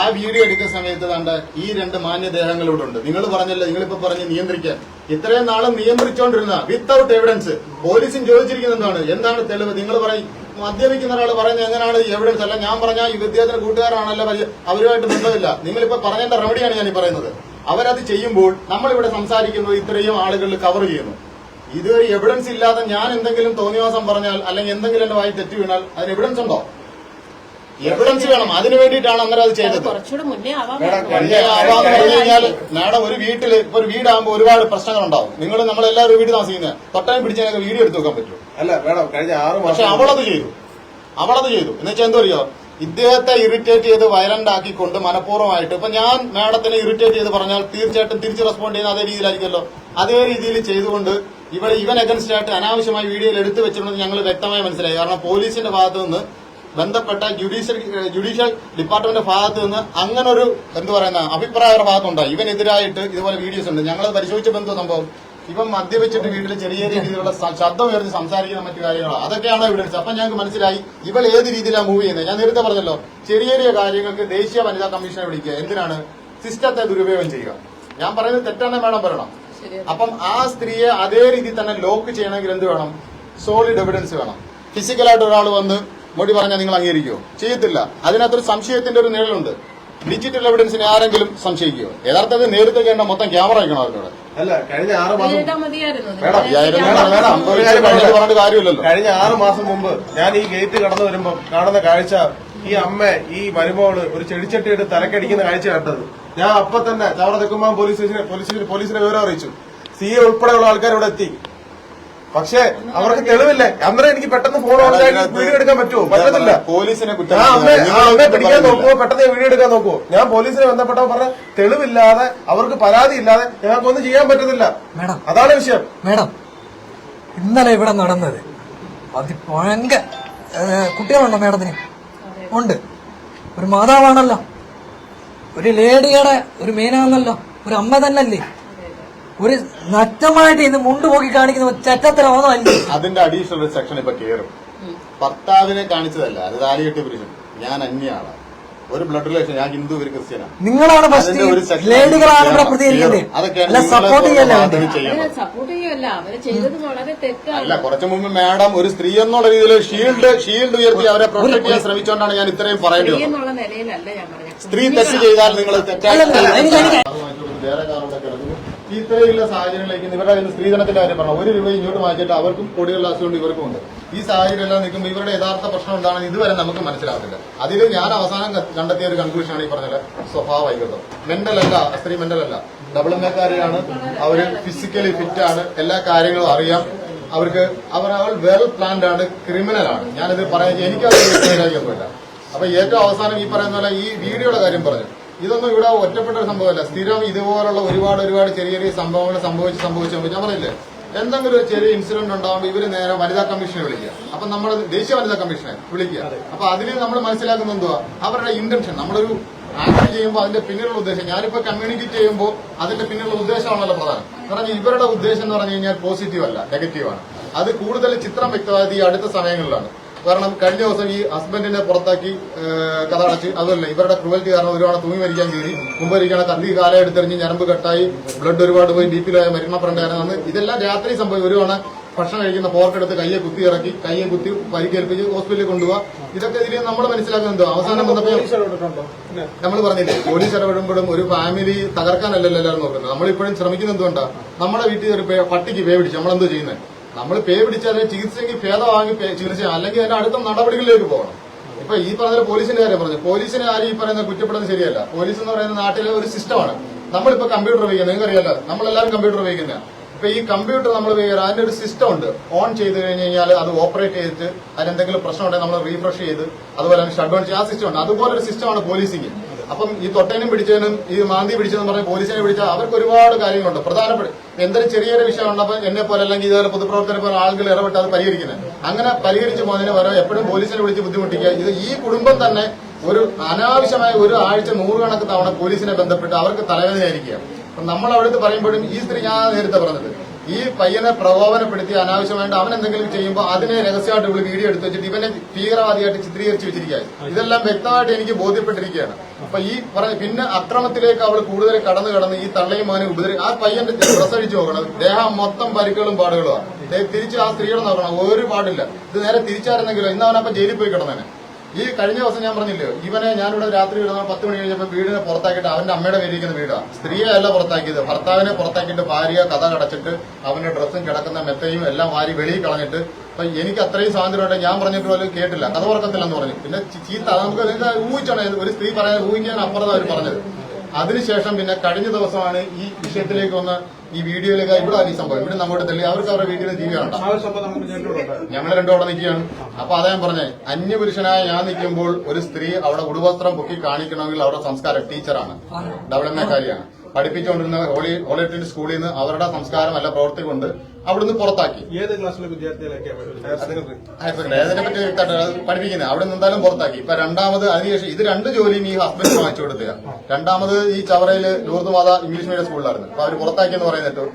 ആ വീഡിയോ എടുക്കുന്ന സമയത്ത് കണ്ട ഈ രണ്ട് മാന്യദേഹങ്ങളിവിടെ ഉണ്ട്. നിങ്ങൾ പറഞ്ഞല്ലോ, നിങ്ങളിപ്പോ പറഞ്ഞ് നിയന്ത്രിക്കാൻ. ഇത്രയും നാളും നിയന്ത്രിച്ചുകൊണ്ടിരുന്ന വിത്തൌട്ട് എവിഡൻസ്. പോലീസും ചോദിച്ചിരിക്കുന്നത് എന്താണ് തെളിവ്? നിങ്ങൾ പറയും മദ്യപിക്കുന്ന ഒരാൾ പറയുന്നത് എങ്ങനെയാണ് എവിഡൻസ്? അല്ല, ഞാൻ പറഞ്ഞ ഈ വിദ്യാർത്ഥി കൂട്ടുകാരാണല്ലോ, അവരുമായിട്ട് ബന്ധമില്ല. നിങ്ങളിപ്പോ പറഞ്ഞതിന്റെ റെമഡിയാണ് ഞാൻ ഈ പറയുന്നത്. അവരത് ചെയ്യുമ്പോൾ നമ്മളിവിടെ സംസാരിക്കുന്നത് ഇത്രയും ആളുകളിൽ കവർ ചെയ്യുന്നു. ഇതൊരു എവിഡൻസ് ഇല്ലാതെ ഞാൻ എന്തെങ്കിലും തോന്നിവാസം പറഞ്ഞാൽ അല്ലെങ്കിൽ എന്തെങ്കിലും എന്റെ വായി തെറ്റി വീണാൽ അതിന് എവിഡൻസ് ഉണ്ടോ? എവിഡൻസ് വേണം. അതിനു വേണ്ടിയിട്ടാണ് അന്നേരം അത് ചെയ്തത്. പറഞ്ഞു കഴിഞ്ഞാൽ മാഡം ഒരു വീട്ടിൽ ഇപ്പൊ ഒരു വീടാകുമ്പോൾ ഒരുപാട് പ്രശ്നങ്ങൾ ഉണ്ടാവും. നമ്മളെല്ലാവരും വീട് താമസിക്കുന്നത് തൊട്ടയും പിടിച്ചതിനൊക്കെ വീഡിയോ എടുത്തു വെക്കാൻ പറ്റും. അല്ല മേഡം, കഴിഞ്ഞ 6 മാസം പക്ഷെ അവളത് ചെയ്തു. എന്ന് വെച്ചാൽ എന്തോ അറിയോ, ഇദ്ദേഹത്തെ ഇറിറ്റേറ്റ് ചെയ്ത് വയലന്റ് ആക്കിക്കൊണ്ട് മനഃപൂർവ്വമായിട്ട് ഇപ്പൊ ഞാൻ മാഡത്തിനെ ഇറിറ്റേറ്റ് ചെയ്ത് പറഞ്ഞാൽ തീർച്ചയായിട്ടും തിരിച്ച് റെസ്പോണ്ട് ചെയ്യുന്ന അതേ രീതിയിലായിരിക്കുമല്ലോ. അതേ രീതിയിൽ ചെയ്തുകൊണ്ട് ഇവൻ അഗൻസ്റ്റ് ആയിട്ട് അനാവശ്യമായി വീഡിയോയിൽ എടുത്തു വെച്ചിട്ടുണ്ടെന്ന് ഞങ്ങൾ വ്യക്തമായി മനസ്സിലായി. കാരണം പോലീസിന്റെ ഭാഗത്തു നിന്ന് ബന്ധപ്പെട്ട ജുഡീഷ്യൽ ഡിപ്പാർട്ട്മെന്റ് ഭാഗത്ത് നിന്ന് അങ്ങനെ ഒരു അഭിപ്രായങ്ങളുടെ ഭാഗത്തുണ്ടായി. ഇവനെതിരായിട്ട് ഇതുപോലെ വീഡിയോസ് ഉണ്ട്. ഞങ്ങൾ പരിശോധിച്ചപ്പോൾ എന്തോ സംഭവം, ഇവൻ മദ്യപിച്ചിട്ട് വീട്ടിൽ ചെറിയ രീതിയിലുള്ള ശബ്ദം ഉയർത്തി സംസാരിക്കുന്ന മറ്റു കാര്യങ്ങളാണ്. അതൊക്കെയാണ് എവിഡൻസ്. അപ്പൊ ഞങ്ങൾക്ക് മനസ്സിലായി ഇവൾ ഏത് രീതിയിലാണ് മൂവ് ചെയ്യുന്നത്. ഞാൻ നേരത്തെ പറഞ്ഞല്ലോ, ചെറിയ കാര്യങ്ങൾക്ക് ദേശീയ വനിതാ കമ്മീഷനെ വിളിക്കുക. എന്തിനാണ്? സിസ്റ്റത്തെ ദുരുപയോഗം ചെയ്യുക. ഞാൻ പറയുന്നത് തെറ്റാണെന്ന് വേണം പറയണം. അപ്പം ആ സ്ത്രീയെ അതേ രീതിയിൽ തന്നെ ലോക്ക് ചെയ്യണമെങ്കിൽ എന്ത് വേണം? സോളിഡ് എവിഡൻസ് വേണം. ഫിസിക്കലായിട്ട് ഒരാൾ വന്ന് മൊഴി പറഞ്ഞാൽ നിങ്ങൾ അംഗീകരിക്കുമോ? ചെയ്യത്തില്ല. അതിനകത്തൊരു സംശയത്തിന്റെ ഒരു നിഴലുണ്ട്. ഡിജിറ്റൽ എവിഡൻസിനെ ആരെങ്കിലും സംശയിക്കുമോ? യഥാർത്ഥത്തിൽ നേരത്തെ കേണ്ട മൊത്തം ക്യാമറ അയക്കണം അവരോട്. അല്ല, കഴിഞ്ഞ 6 മാസം പറഞ്ഞിട്ട് കാര്യമില്ലല്ലോ. കഴിഞ്ഞ 6 മാസം മുമ്പ് ഞാൻ ഈ ഗേറ്റ് കടന്നു വരുമ്പോ കാണുന്ന കാഴ്ച, ഈ അമ്മ ഈ മരുമോള് ഒരു ചെടിച്ചട്ടിയിട്ട് തലക്കടിക്കുന്ന കാഴ്ച കണ്ടത്. ഞാൻ അപ്പൊ തന്നെ ചവറ തെക്കുമാൻ പോലീസിനെ വിവരം അറിയിച്ചു. സി ഉൾപ്പെടെയുള്ള ആൾക്കാർ ഇവിടെ എത്തി. പക്ഷേ അവർക്ക് തെളിവില്ലേ. അന്നേരം എനിക്ക് പെട്ടെന്ന് ഫോൺ വീഡിയോ എടുക്കാൻ പറ്റുമോ? പറ്റത്തില്ല. പോലീസിനെ അമ്മയെ പിടിക്കാൻ നോക്കുമോ? പെട്ടെന്ന് വീഡിയോ എടുക്കാൻ നോക്കുമോ? ഞാൻ പോലീസിനെ ബന്ധപ്പെട്ട പറഞ്ഞ തെളിവില്ലാതെ അവർക്ക് പരാതി ഇല്ലാതെ ഞങ്ങൾക്കൊന്നും ചെയ്യാൻ പറ്റത്തില്ല. അതാണ് വിഷയം. മേഡം, ഇന്നലെ ഇവിടെ നടന്നത് അതിഭയങ്കര കുട്ടികളുണ്ടോ മേഡത്തിന്? ഉണ്ട്. ഒരു മാതാവാണല്ലോ, ഒരു ലേഡിയുടെ ഒരു മീനാണല്ലോ, ഒരു അമ്മ തന്നല്ലേ. ഒരു നഗ്നമായിട്ട് ഇത് മുണ്ടുപോക്കി കാണിക്കുന്ന ചെറ്റത്തരമാണോ? അല്ലേ? അതിന്റെ അഡീഷണൽ ഒരു സെക്ഷൻ ഇപ്പൊ കയറും. ഭർത്താവിനെ കാണിച്ചതല്ല, അത് താലികെട്ടി പുരുഷൻ. ഞാൻ അന്യാണ്, ഒരു ബ്ലഡ് റിലേഷൻ. ഞാൻ ഹിന്ദു, ഒരു ക്രിസ്ത്യനാണ്. നിങ്ങളാണ് ലേഡികളാണ് ഇവിടെ പ്രതികരിക്കുന്നത്. അല്ല, കുറച്ചു മുമ്പ് മാഡം ഒരു സ്ത്രീ എന്നുള്ള രീതിയിൽ ഷീൽഡ് ഉയർത്തി അവരെ പ്രൊട്ടക്ട് ചെയ്യാൻ ശ്രമിച്ചുകൊണ്ടാണ് ഞാൻ ഇത്രയും പറയേണ്ടി വന്നത്. സ്ത്രീ തെറ്റ് ചെയ്താൽ നിങ്ങൾ തെറ്റായി വേറെ കാറുടെ കിടക്കുന്നു. ഇത്രയുള്ള സാഹചര്യങ്ങളിലേക്ക് ഇവരുടെ സ്ത്രീധനത്തിന്റെ കാര്യം പറഞ്ഞു. 1 രൂപ ഇങ്ങോട്ട് മാറ്റിയിട്ട് അവർക്കും കോടികളുടെ ആശുകൊണ്ട് ഇവർക്കും ഉണ്ട്. ഈ സാഹചര്യം എല്ലാം നിൽക്കുമ്പോൾ ഇവരുടെ യഥാർത്ഥ പ്രശ്നം എന്താണെന്ന് ഇതുവരെ നമുക്ക് മനസ്സിലാകുന്നില്ല. അതിൽ ഞാൻ അവസാനം കണ്ടെത്തിയ ഒരു കൺക്ലൂഷനാണ് ഈ പറഞ്ഞത്. സ്വഭാവ വൈകൃതം. മെന്റലല്ല, സ്ത്രീ മെന്റലല്ല, ഡബിൾ മേക്കാരിയാണ്. അവര് ഫിസിക്കലി ഫിറ്റ് ആണ്, എല്ലാ കാര്യങ്ങളും അറിയാം അവർക്ക്. അവൾ വെൽ പ്ലാൻഡ് ആണ്, ക്രിമിനലാണ്. ഞാനിത് പറയാൻ എനിക്കതൊന്നുമില്ല. അപ്പൊ ഏറ്റവും അവസാനം ഈ പറയുന്ന പോലെ ഈ വീഡിയോയുടെ കാര്യം പറഞ്ഞു. ഇതൊന്നും ഇവിടെ ഒറ്റപ്പെട്ട ഒരു സംഭവമല്ല. സ്ഥിരം ഇതുപോലുള്ള ഒരുപാട് ചെറിയ സംഭവങ്ങൾ സംഭവിച്ചു ഞാൻ പറയില്ലേ, എന്തെങ്കിലും ഒരു ചെറിയ ഇൻസിഡന്റ് ഉണ്ടാകുമ്പോൾ ഇവര് നേരെ വനിതാ കമ്മീഷനെ വിളിക്കുക. അപ്പൊ നമ്മൾ ദേശീയ വനിതാ കമ്മീഷനെ വിളിക്കുക. അപ്പൊ അതിൽ നമ്മൾ മനസ്സിലാക്കുന്നത് എന്തുവാ? അവരുടെ ഇന്റൻഷൻ. നമ്മളൊരു ആക്ട് ചെയ്യുമ്പോൾ അതിന്റെ പിന്നിലുള്ള ഉദ്ദേശം, ഞാനിപ്പോ കമ്മ്യൂണിക്കേറ്റ് ചെയ്യുമ്പോൾ അതിന്റെ പിന്നിലുള്ള ഉദ്ദേശമാണല്ലോ പ്രധാനം. കാരണം ഇവരുടെ ഉദ്ദേശം എന്ന് പറഞ്ഞു കഴിഞ്ഞാൽ പോസിറ്റീവ് അല്ല, നെഗറ്റീവാണ്. അത് കൂടുതൽ ചിത്രം വ്യക്തമായത് ഈ അടുത്ത സമയങ്ങളിലാണ്. കാരണം കഴിഞ്ഞ ദിവസം ഈ ഹസ്ബൻഡിനെ പുറത്താക്കി കഥ അടച്ച്, അതുമല്ല ഇവരുടെ ക്രൂവൽറ്റി കാരണം ഒരുപാട് തൂങ്ങി മരിക്കാൻ കയറി, മുമ്പ് ഇരിക്കണ കത്തി കാല എടുത്തെറിഞ്ഞ് ഞരമ്പ് കട്ടായി, ബ്ലഡ് ഒരുപാട് പോയി, ബിപിയിലായ മരണപ്പെടേണ്ടായിരുന്നു. ഇതെല്ലാം രാത്രി സംഭവിക്കും. ഒരുവണ ഭക്ഷണം കഴിക്കുന്ന പോർക്കെടുത്ത് കയ്യെ കുത്തി ഇറക്കി, കയ്യെ കുത്തി പരിക്കേൽപ്പിച്ച് ഹോസ്പിറ്റലിൽ കൊണ്ടുപോവുക. ഇതൊക്കെ ഇതിൽ നമ്മൾ മനസ്സിലാക്കുന്നത് എന്തോ അവസാനം വന്നപ്പോൾ നമ്മൾ പറഞ്ഞില്ലേ, പോലീസ് ഇടപെടുമ്പോഴും ഒരു ഫാമിലി തകർക്കാനല്ലല്ലോ എല്ലാവരും നോക്കുന്നത്. നമ്മളിപ്പോഴും ശ്രമിക്കുന്നത് എന്തുകൊണ്ടാണ്? നമ്മുടെ വീട്ടിൽ ഒരു പട്ടിക്ക് പേ പിടിച്ച് നമ്മളെന്തോ ചെയ്യുന്നത്? നമ്മൾ പേ പിടിച്ചാൽ ചികിത്സയ്ക്ക് ഭേദം വാങ്ങി ചികിത്സ, അല്ലെങ്കിൽ അതിന്റെ അടുത്ത നടപടികളിലേക്ക് പോകണം. ഇപ്പൊ ഈ പറഞ്ഞ പോലീസിന്റെ കാര്യം പറഞ്ഞു. പോലീസിനെ ആരും ഈ പറയുന്നത് കുറ്റപ്പെടുന്നത് ശരിയല്ല. പോലീസ് എന്ന് പറയുന്ന നാട്ടിലെ ഒരു സിസ്റ്റമാണ്. നമ്മളിപ്പോ കമ്പ്യൂട്ടർ ഉപയോഗിക്കുന്നത് നിങ്ങൾക്കറിയാലോ, നമ്മളെല്ലാവരും കമ്പ്യൂട്ടർ ഉപയോഗിക്കുന്നതാണ്. ഇപ്പൊ ഈ കമ്പ്യൂട്ടർ നമ്മൾ അതിന്റെ ഒരു സിസ്റ്റം ഉണ്ട്. ഓൺ ചെയ്ത് കഴിഞ്ഞ് കഴിഞ്ഞാൽ അത് ഓപ്പറേറ്റ് ചെയ്തിട്ട് അതിനെന്തെങ്കിലും പ്രശ്നം ഉണ്ടെങ്കിൽ നമ്മൾ റീഫ്രഷ് ചെയ്ത് അതുപോലെ ഷട്ട് ഡൗൺ ചെയ്ത് ആ സിസ്റ്റം ഉണ്ട്. അതുപോലെ ഒരു സിസ്റ്റമാണ് പോലീസിംഗ്. അപ്പം ഈ തൊട്ടേനും പിടിച്ചതിനും ഈ മാന്തി പിടിച്ചതെന്ന് പറഞ്ഞ് പോലീസിനെ പിടിച്ചാൽ അവർക്ക് ഒരുപാട് കാര്യങ്ങളുണ്ട്. പ്രധാനപ്പെട്ട എന്തൊരു ചെറിയൊരു വിഷയം ഉണ്ടപ്പോൾ എന്നെ പോലെ അല്ലെങ്കിൽ ഇതുപോലെ പൊതുപ്രവർത്തകരെ പോലെ ആളുകൾ ഇടപെട്ട് അത് പരിഹരിക്കുന്നത്. അങ്ങനെ പരിഹരിച്ചു പോകുന്നതിന് പകരം എപ്പോഴും പോലീസിനെ വിളിച്ച് ബുദ്ധിമുട്ടിക്കുക. ഇത് ഈ കുടുംബം തന്നെ ഒരു അനാവശ്യമായ ഒരു ആഴ്ച 100 കണക്ക് തവണ പോലീസിനെ ബന്ധപ്പെട്ട് അവർക്ക് തലവേദനയായിരിക്കുക. നമ്മൾ അവിടുത്തെ പറയുമ്പോഴും ഈ സ്ത്രീ, ഞാൻ നേരത്തെ പറഞ്ഞത്, ഈ പയ്യനെ പ്രകോപനപ്പെടുത്തി അനാവശ്യമായിട്ട് അവൻ എന്തെങ്കിലും ചെയ്യുമ്പോൾ അതിനെ രഹസ്യമായിട്ട് ഇവിടെ വീഡിയോ എടുത്ത് വെച്ചിട്ട് ഇവനെ ഭീകരവാദിയായിട്ട് ചിത്രീകരിച്ച് വെച്ചിരിക്കുകയാണ്. ഇതെല്ലാം വ്യക്തമായിട്ട് എനിക്ക് ബോധ്യപ്പെട്ടിരിക്കുകയാണ്. അപ്പൊ ഈ പിന്നെ അക്രമത്തിലേക്ക് അവൾ കൂടുതൽ കടന്ന് ഈ തള്ളയും മോനെ ആ പയ്യന്റെ പ്രസവിച്ചു നോക്കണം, ദേഹം മൊത്തം പരിക്കുകളും പാടുകളുമാണ്. തിരിച്ച് ആ സ്ത്രീകളെ നോക്കണം, ഒരു പാടില്ല. ഇത് നേരെ തിരിച്ചായിരുന്നെങ്കിലോ ഇന്ന് അവനപ്പം ജയിലിൽ പോയി കിടന്നേനെ. ഈ കഴിഞ്ഞ ദിവസം ഞാൻ പറഞ്ഞില്ലേ, ഇവനെ ഞാനിവിടെ രാത്രി 10 മണി കഴിഞ്ഞപ്പോൾ വീടിനെ പുറത്താക്കിയിട്ട് അവന്റെ അമ്മയുടെ പേരിരിക്കുന്ന വീടാണ്. സ്ത്രീയെ അല്ല പുറത്താക്കിയത്, ഭർത്താവിനെ പുറത്താക്കിയിട്ട് ഭാര്യ കഥ കടച്ചിട്ട് അവന്റെ ഡ്രസ്സും കിടക്കുന്ന മെത്തയും എല്ലാം വാരി വെളിയിൽ കളഞ്ഞിട്ട്. അപ്പൊ എനിക്ക് അത്രയും സ്വാതന്ത്ര്യമായിട്ട് ഞാൻ പറഞ്ഞിട്ട് പോലും കേട്ടില്ല, കഥ ഉറക്കത്തില്ലെന്ന് പറഞ്ഞു. പിന്നെ ചീത്ത നമുക്ക് ഊഹിച്ചാണ് ഒരു സ്ത്രീ പറയാൻ ഊഹിക്കാൻ അപ്പുറത്ത് അവർ പറഞ്ഞത്. അതിനുശേഷം പിന്നെ കഴിഞ്ഞ ദിവസമാണ് ഈ വിഷയത്തിലേക്ക് വന്ന് ഈ വീഡിയോയിലേക്ക് ഇവിടെ ഈ സംഭവം ഇവിടെ നമ്മോട് തെളി അവർക്ക് അവരുടെ വീഡിയോ ടി വി കണ്ട ഞങ്ങൾ രണ്ടും അവിടെ നിൽക്കുകയാണ്. അപ്പൊ അതാ ഞാൻ പറഞ്ഞേ, അന്യപുരുഷനായ ഞാൻ നിൽക്കുമ്പോൾ ഒരു സ്ത്രീ അവിടെ ഉടുവസ്ത്രം പൊക്കി കാണിക്കണമെങ്കിൽ അവരുടെ സംസ്കാരം ടീച്ചറാണ്, ഡെവലപ്മെന്റ്കാരിയാണ്. പഠിപ്പിച്ചുകൊണ്ടിരുന്ന ഹോളി സ്കൂളിൽ നിന്ന് അവരുടെ സംസ്കാരം അല്ല പ്രവൃത്തി കൊണ്ട് അവിടുന്ന് പുറത്താക്കി. ഏത് ക്ലാസ്സിലെ വിദ്യാർത്ഥികളൊക്കെ അതിനെ പറ്റി പഠിപ്പിക്കുന്നത് അവിടെ നിന്ന് എന്തായാലും പുറത്താക്കി. ഇപ്പൊ രണ്ടാമത് അതിനുശേഷം ഇത് 2 ജോലിയും ഈ ഹസ്ബൻഡ് വാങ്ങിച്ചു കൊടുത്തുക. രണ്ടാമത് ഈ ചവറയില് ലൂർദ് മാത ഇംഗ്ലീഷ് മീഡിയം സ്കൂളിലായിരുന്നു. അപ്പൊ അവർ പുറത്താക്കിയെന്ന് പറയുന്നിട്ടു.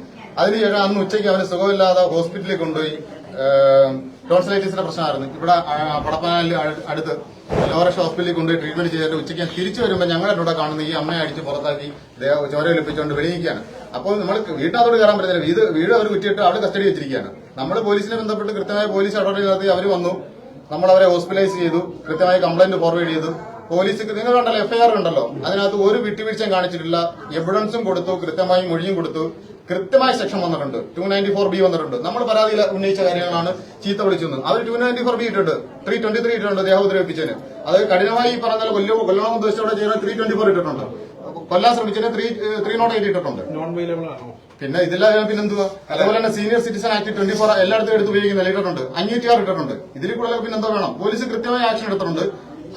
അതിനുശേഷം അന്ന് ഉച്ചയ്ക്ക് അവന് സുഖമില്ലാതെ ഹോസ്പിറ്റലിൽ കൊണ്ടുപോയി. ടോൺസിലൈറ്റിസിന്റെ പ്രശ്നമായിരുന്നു. ഇവിടെ പടപ്പനാലിൽ അടുത്ത് ലോറഷ് ഹോസ്പിറ്റലിൽ കൊണ്ടുപോയി ട്രീറ്റ്മെന്റ് ചെയ്തിട്ട് ഉച്ചയ്ക്ക് തിരിച്ചു വരുമ്പോൾ ഞങ്ങളുടെ ഇവിടെ കാണുന്ന ഈ അമ്മയെ അടിച്ച് പുറത്താക്കി ചോരയിലിപ്പിച്ചുകൊണ്ട് വെളിയിക്കുകയാണ്. അപ്പോൾ നമ്മൾ വീട്ടിനകത്തോട് കയറാൻ പറ്റുന്നില്ല. വീട് അവർ കുറ്റിയിട്ട് അവിടെ കസ്റ്റഡി വെച്ചിരിക്കുകയാണ്. നമ്മൾ പോലീസിനെ ബന്ധപ്പെട്ട് കൃത്യമായ പോലീസ് ഇടപെടൽ നടത്തി അവർ വന്നു. നമ്മളവരെ ഹോസ്പിറ്റലൈസ് ചെയ്തു, കൃത്യമായി കംപ്ലൈന്റ് ഫോർവേഡ് ചെയ്തു. പോലീസ് നിങ്ങൾ കണ്ടല്ലോ, എഫ്ഐആർ ഉണ്ടല്ലോ, അതിനകത്ത് ഒരു വിട്ടുവീഴ്ചയും കാണിച്ചിട്ടില്ല. എവിഡൻസും കൊടുത്തു, കൃത്യമായി മൊഴിയും കൊടുത്തു. കൃത്യമായ സെക്ഷൻ വന്നിട്ടുണ്ട്, 294B വന്നിട്ടുണ്ട്. നമ്മൾ പരാതിയിൽ ഉന്നയിച്ച കാര്യങ്ങളാണ് ചീത്ത വിളിച്ചത്. അവർ 294B ഇട്ടിട്ട് 323 ഇട്ടിട്ടുണ്ട് ദേഹോദ്രവിപ്പിച്ചതിന്. അത് കഠിനമായി പറഞ്ഞാൽ കൊല്ലണം ഉദ്ദേശിച്ചോടെ ചെയ്യുന്ന 324 ഇട്ടിട്ടുണ്ട്. കൊല്ലാൻ ശ്രമിച്ചതിന് 308 ഇട്ടിട്ടുണ്ട്. പിന്നെ ഇതിലെല്ലാം പിന്നെന്തുവാ? അതേപോലെ തന്നെ സീനിയർ സിറ്റിസൺ ആക്ട് 24 എല്ലായിടത്തും എടുത്ത് ഉപയോഗിക്കുന്ന ഇട്ടിട്ടുണ്ട്. 506 ഇട്ടിട്ടുണ്ട്. ഇതിൽ കൂടുതൽ പിന്നെന്തോ വേണം? പോലീസ് കൃത്യമായ ആക്ഷൻ എടുത്തിട്ടുണ്ട്.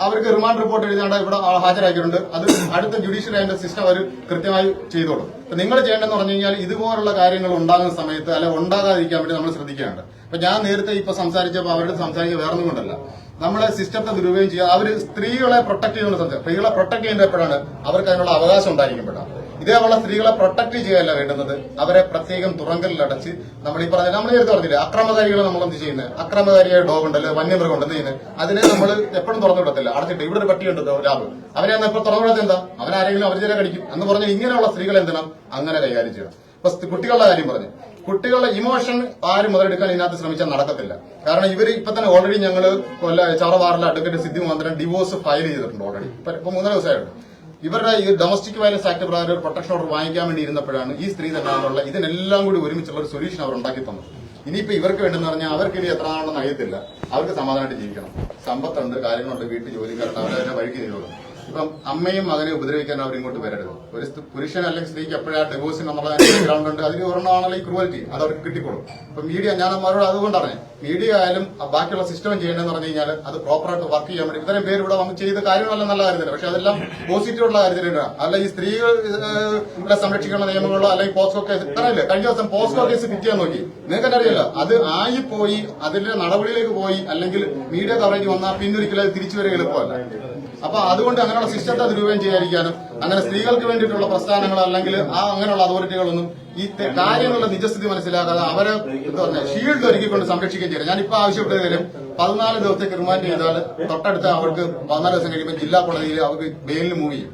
അവർക്ക് റിമാൻഡ് റിപ്പോർട്ട് എഴുതാണ്ട് ഇവിടെ ഹാജരാക്കിയിട്ടുണ്ട്. അത് അടുത്ത ജുഡീഷ്യൽ അതിന്റെ സിസ്റ്റം അവർ കൃത്യമായി ചെയ്തോളും. അപ്പൊ നിങ്ങൾ ചെയ്യേണ്ടതെന്ന് പറഞ്ഞു കഴിഞ്ഞാൽ ഇതുപോലുള്ള കാര്യങ്ങൾ ഉണ്ടാകുന്ന സമയത്ത് അല്ലെ ഉണ്ടാകാതിരിക്കാൻ വേണ്ടി നമ്മൾ ശ്രദ്ധിക്കാറുണ്ട്. അപ്പൊ ഞാൻ നേരത്തെ ഇപ്പൊ സംസാരിച്ചപ്പോൾ അവരുടെ സംസാരിക്കുക വേറൊന്നും കൊണ്ടല്ല, നമ്മളെ സിസ്റ്റത്തെ ദുരുപയോഗം ചെയ്യുക. അവർ സ്ത്രീകളെ പ്രൊട്ടക്ട് ചെയ്യുന്ന സംസാരം, സ്ത്രീകളെ പ്രൊട്ടക്ട് ചെയ്യുമ്പോഴാണ് അവർക്ക് അതിനുള്ള അവകാശം ഉണ്ടായിരിക്കുമ്പോഴാണ്. ഇതേപോലെ സ്ത്രീകളെ പ്രൊട്ടക്ട് ചെയ്യുകയല്ല വേണ്ടുന്നത്, അവരെ പ്രത്യേകം തുറങ്കലിലടച്ച് നമ്മൾ ഈ പറഞ്ഞ നമ്മൾ നേരത്തെ പറഞ്ഞില്ലേ, അക്രമകാരികളെ നമ്മൾ എന്ത് ചെയ്യുന്നത്? അക്രമകാരിയായ ഡോഗ് ഉണ്ടല്ലോ, വന്യമൃഗം ഉണ്ട്, എന്ത് ചെയ്യുന്നത്? അതിനെ നമ്മൾ എപ്പോഴും തുറന്നു വിടത്തില്ല, അടച്ചിട്ട്. ഇവിടെ ഒരു പട്ടിയുണ്ട് ലാബ്, അവനെ അന്ന് എപ്പോൾ തുറന്നു വിടാത്ത എന്താ? അവനാരെങ്കിലും അവർ ചില കടിക്കും എന്ന് പറഞ്ഞാൽ ഇങ്ങനെയുള്ള സ്ത്രീകളെ എന്തിനാ അങ്ങനെ കൈകാര്യം ചെയ്യണം. ഇപ്പൊ കുട്ടികളുടെ കാര്യം പറഞ്ഞു, കുട്ടികളുടെ ഇമോഷൻ ആരും മുതലെടുക്കാൻ ഇതിനകത്ത് ശ്രമിച്ചാൽ നടക്കത്തില്ല. കാരണം ഇവർ ഇപ്പൊ തന്നെ ഓൾറെഡി ഞങ്ങള് ചവറവാറിലെ അഡ്വക്കേറ്റ് സിദ്ധി മുഖാന്തരം ഡിവോഴ്സ് ഫയൽ ചെയ്തിട്ടുണ്ട് ഓൾറെഡി. ഇപ്പൊ 3 ദിവസമായിട്ട് ഇവരുടെ ഈ ഡൊമസ്റ്റിക് വയലൻസ് ആക്ട് പ്രകാരം ഒരു പ്രൊട്ടക്ഷൻ ഓർഡർ വാങ്ങിക്കാൻ വേണ്ടി ഇരുന്നപ്പോഴാണ് ഈ സ്ത്രീ തന്നെയാണുള്ള ഇതിനെല്ലാം കൂടി ഒരുമിച്ചുള്ള ഒരു സൊല്യൂഷൻ അവർ ഉണ്ടാക്കി തന്നത്. ഇനിയിപ്പോ ഇവർക്ക് വേണ്ടെന്ന് പറഞ്ഞാൽ അവർക്ക് ഇനി എത്ര നാളെന്ന് അറിയത്തില്ല. അവർക്ക് സമാധാനമായിട്ട് ജീവിക്കണം, സമ്പത്തുണ്ട്, കാര്യങ്ങളുണ്ട്, വീട്ടിൽ ജോലിക്കാരുണ്ട്, അവരവരുടെ വഴിക്ക് ചെയ്തോളും. ഇപ്പം അമ്മയും മകനെ ഉപദ്രവിക്കാൻ അവർ ഇങ്ങോട്ട് വരരുത്. ഒരു പുരുഷൻ അല്ലെങ്കിൽ സ്ത്രീക്ക് എപ്പോഴാ ഡിവോഴ്സിന് നമ്മളെ ഗ്രൗണ്ട് ഉണ്ട്, അതിൽ ഒരെണ്ണമാണല്ലോ ഈ ക്രൂവൽറ്റി, അത് അവർക്ക് കിട്ടിക്കോളും. ഇപ്പൊ മീഡിയ, ഞാൻ അവരോട് അതുകൊണ്ടാണ് മീഡിയ ആയാലും ബാക്കിയുള്ള സിസ്റ്റം ചെയ്യേണ്ടതെന്ന് പറഞ്ഞു കഴിഞ്ഞാൽ അത് പ്രോപ്പറായിട്ട് വർക്ക് ചെയ്യാൻ വേണ്ടി ഇത്രയും പേര് ഇവിടെ വന്ന് ചെയ്ത കാര്യങ്ങളല്ല നല്ല കാര്യത്തില്ല. പക്ഷെ അതെല്ലാം പോസിറ്റീവുള്ള കാര്യത്തിലാണ്. അല്ല ഈ സ്ത്രീകളെ സംരക്ഷിക്കുന്ന നിയമങ്ങളോ അല്ലെങ്കിൽ പോസ്കോ കേസ് ഇത്രയല്ലേ? കഴിഞ്ഞ ദിവസം പോസ്കോ കേസ് കിട്ടിയാൽ നോക്കി, നിങ്ങൾക്ക് തന്നെ അറിയില്ല, അത് ആയിപ്പോയി, അതിന്റെ നടപടിയിലേക്ക് പോയി, അല്ലെങ്കിൽ മീഡിയ കവറേജ് വന്നാൽ പിന്നൊരിക്കലും അത് തിരിച്ചു വരെ എളുപ്പമല്ല. അപ്പൊ അതുകൊണ്ട് അങ്ങനെയുള്ള സിസ്റ്റത്തെ ദുരുപയോഗം ചെയ്യാതിരിക്കാനും അങ്ങനെ സ്ത്രീകൾക്ക് വേണ്ടിയിട്ടുള്ള പ്രസ്ഥാനങ്ങൾ അല്ലെങ്കിൽ അങ്ങനെയുള്ള അതോറിറ്റികളൊന്നും ഈ കാര്യങ്ങളുടെ നിജസ്ഥിതി മനസ്സിലാക്കാതെ അവരെ എന്താ പറഞ്ഞാൽ ഷീൽഡ് ഒരുക്കിക്കൊണ്ട് സംരക്ഷിക്കുകയും ചെയ്യണം. ഞാനിപ്പോ ആവശ്യപ്പെട്ട കാര്യം 14 ദിവസത്തേക്ക് റിമാൻഡ് ചെയ്താൽ തൊട്ടടുത്ത് അവർക്ക് 14 ദിവസം കഴിയുമ്പോൾ ജില്ലാ കോടതിയിൽ അവർക്ക് ബെയിലിന് മൂവ് ചെയ്യും.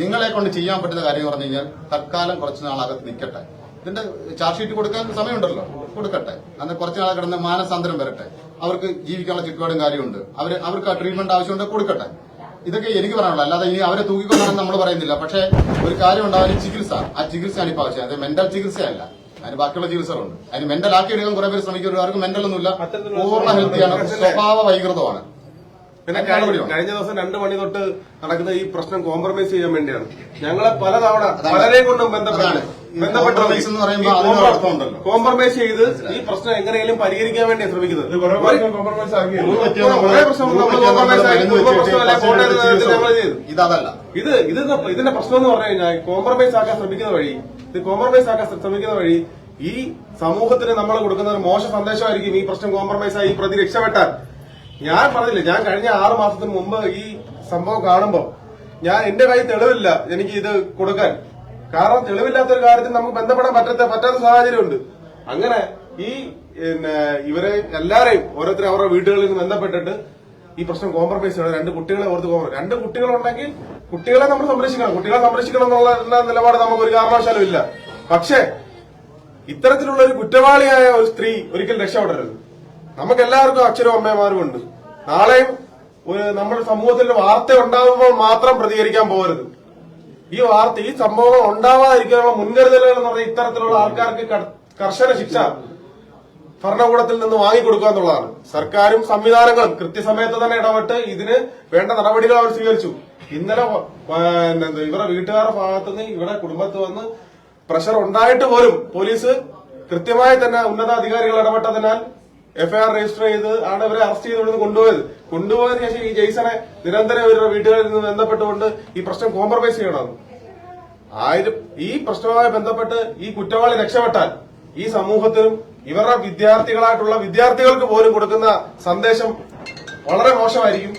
നിങ്ങളെ കൊണ്ട് ചെയ്യാൻ പറ്റുന്ന കാര്യം പറഞ്ഞു കഴിഞ്ഞാൽ തൽക്കാലം കുറച്ച് നാളകത്ത് നിൽക്കട്ടെ. ഇതിന്റെ ചാർജ് ഷീറ്റ് കൊടുക്കാൻ സമയമുണ്ടല്ലോ, കൊടുക്കട്ടെ. അന്ന് കുറച്ച് നാളെ കിടന്ന് മാനസാന്തരം വരട്ടെ. അവർക്ക് ജീവിക്കാനുള്ള ചുറ്റുപാടും കാര്യമുണ്ട്, അവർക്ക് ആ ട്രീറ്റ്മെന്റ് ആവശ്യമുണ്ട്, കൊടുക്കട്ടെ. ഇതൊക്കെ എനിക്ക് പറയാനുള്ളൂ. അല്ലാതെ ഇനി അവരെ തൂക്കിക്കൊണ്ടാണെന്ന് നമ്മൾ പറയുന്നില്ല. പക്ഷേ ഒരു കാര്യം ഉണ്ടാവും, ചികിത്സ. ആ ചികിത്സയാണ് ഇപ്പൊ ആവശ്യം. അത് മെന്റൽ ചികിത്സയല്ല, അതിന് ബാക്കിയുള്ള ചികിത്സകളുണ്ട്. അതിന് മെന്റൽ ആക്കി എടുക്കാൻ കുറെ പേര് ശ്രമിക്കും. അവർക്ക് മെന്റൽ ഒന്നുമില്ല, പൂർണ്ണ ഹെൽത്തിയാണ്, സ്വഭാവ വൈകൃതമാണ്. പിന്നെ കഴിഞ്ഞ ദിവസം 2 മണി തൊട്ട് നടക്കുന്ന ഈ പ്രശ്നം കോംപ്രമൈസ് ചെയ്യാൻ വേണ്ടിയാണ് ഞങ്ങളെ പലതവണ പലരെയും കൊണ്ടും ബന്ധപ്പെട്ട് കോംപ്രമൈസ് ചെയ്ത് ഈ പ്രശ്നം എങ്ങനെയും പരിഹരിക്കാൻ വേണ്ടി ശ്രമിക്കുന്നത്. ഇതിന്റെ പ്രശ്നം എന്ന് പറഞ്ഞു കഴിഞ്ഞാൽ കോംപ്രമൈസ് ആക്കാൻ ശ്രമിക്കുന്ന വഴി ഈ സമൂഹത്തിന് നമ്മൾ കൊടുക്കുന്ന ഒരു മോശ സന്ദേശമായിരിക്കും. ഈ പ്രശ്നം കോംപ്രമൈസ് ആയി പ്രതി രക്ഷപ്പെട്ടാൽ. ഞാൻ പറഞ്ഞില്ലേ, ഞാൻ കഴിഞ്ഞ 6 മാസത്തിന് മുമ്പ് ഈ സംഭവം കാണുമ്പോ എന്റെ കയ്യിൽ തെളിവില്ല എനിക്ക് ഇത് കൊടുക്കാൻ. കാരണം തെളിവില്ലാത്ത ഒരു കാര്യത്തിൽ നമുക്ക് ബന്ധപ്പെടാൻ പറ്റാത്ത സാഹചര്യമുണ്ട്. അങ്ങനെ ഈ ഇവരെ എല്ലാരെയും ഓരോരുത്തരും അവരുടെ വീടുകളിൽ നിന്ന് ബന്ധപ്പെട്ടിട്ട് ഈ പ്രശ്നം കോംപ്രമൈസ് ചെയ്യണം. 2 കുട്ടികളെ ഓർത്ത് രണ്ട് കുട്ടികളുണ്ടെങ്കിൽ കുട്ടികളെ നമ്മൾ സംരക്ഷിക്കണം. കുട്ടികളെ സംരക്ഷിക്കണം എന്നുള്ള നിലപാട് നമുക്ക് ഒരു കാരണവശാലും ഇല്ല. പക്ഷേ ഇത്തരത്തിലുള്ള ഒരു കുറ്റവാളിയായ ഒരു സ്ത്രീ ഒരിക്കലും രക്ഷപ്പെടരുത്. നമുക്ക് എല്ലാവർക്കും അച്ഛനും അമ്മമാരും ഉണ്ട്. നാളെയും നമ്മുടെ സമൂഹത്തിൽ വാർത്ത ഉണ്ടാകുമ്പോൾ മാത്രം പ്രതികരിക്കാൻ പോകരുത്. ഈ സംഭവങ്ങൾ ഉണ്ടാവാതിരിക്കാനുള്ള മുൻകരുതലുകൾ എന്ന് പറഞ്ഞാൽ ഇത്തരത്തിലുള്ള ആൾക്കാർക്ക് കർശന ശിക്ഷ ഭരണകൂടത്തിൽ നിന്ന് വാങ്ങിക്കൊടുക്കുക എന്നുള്ളതാണ്. സർക്കാരും സംവിധാനങ്ങളും കൃത്യസമയത്ത് തന്നെ ഇടപെട്ട് ഇതിന് വേണ്ട നടപടികൾ അവർ സ്വീകരിച്ചു. ഇന്നലെ ഇവരുടെ വീട്ടുകാരുടെ ഭാഗത്തുനിന്ന് ഇവിടെ കുടുംബത്ത് വന്ന് പ്രഷർ ഉണ്ടായിട്ട് പോലും പോലീസ് കൃത്യമായി തന്നെ ഉന്നതാധികാരികൾ ഇടപെട്ടതിനാൽ എഫ്ഐആർ രജിസ്റ്റർ ചെയ്ത് ആണ് ഇവരെ അറസ്റ്റ് ചെയ്ത് ഇവിടുന്ന് കൊണ്ടുപോയതിനു ശേഷം ഈ ജെയ്സനെ നിരന്തരം ഇവരുടെ വീട്ടുകാരിൽ നിന്ന് ബന്ധപ്പെട്ടുകൊണ്ട് ഈ പ്രശ്നം കോംപ്രമൈസ് ചെയ്യണം. ഈ പ്രശ്നവുമായി ബന്ധപ്പെട്ട് ഈ കുറ്റവാളി രക്ഷപ്പെട്ടാൽ ഈ സമൂഹത്തിലും ഇവരുടെ വിദ്യാർത്ഥികളായിട്ടുള്ള വിദ്യാർത്ഥികൾക്ക് പോലും കൊടുക്കുന്ന സന്ദേശം വളരെ മോശമായിരിക്കും.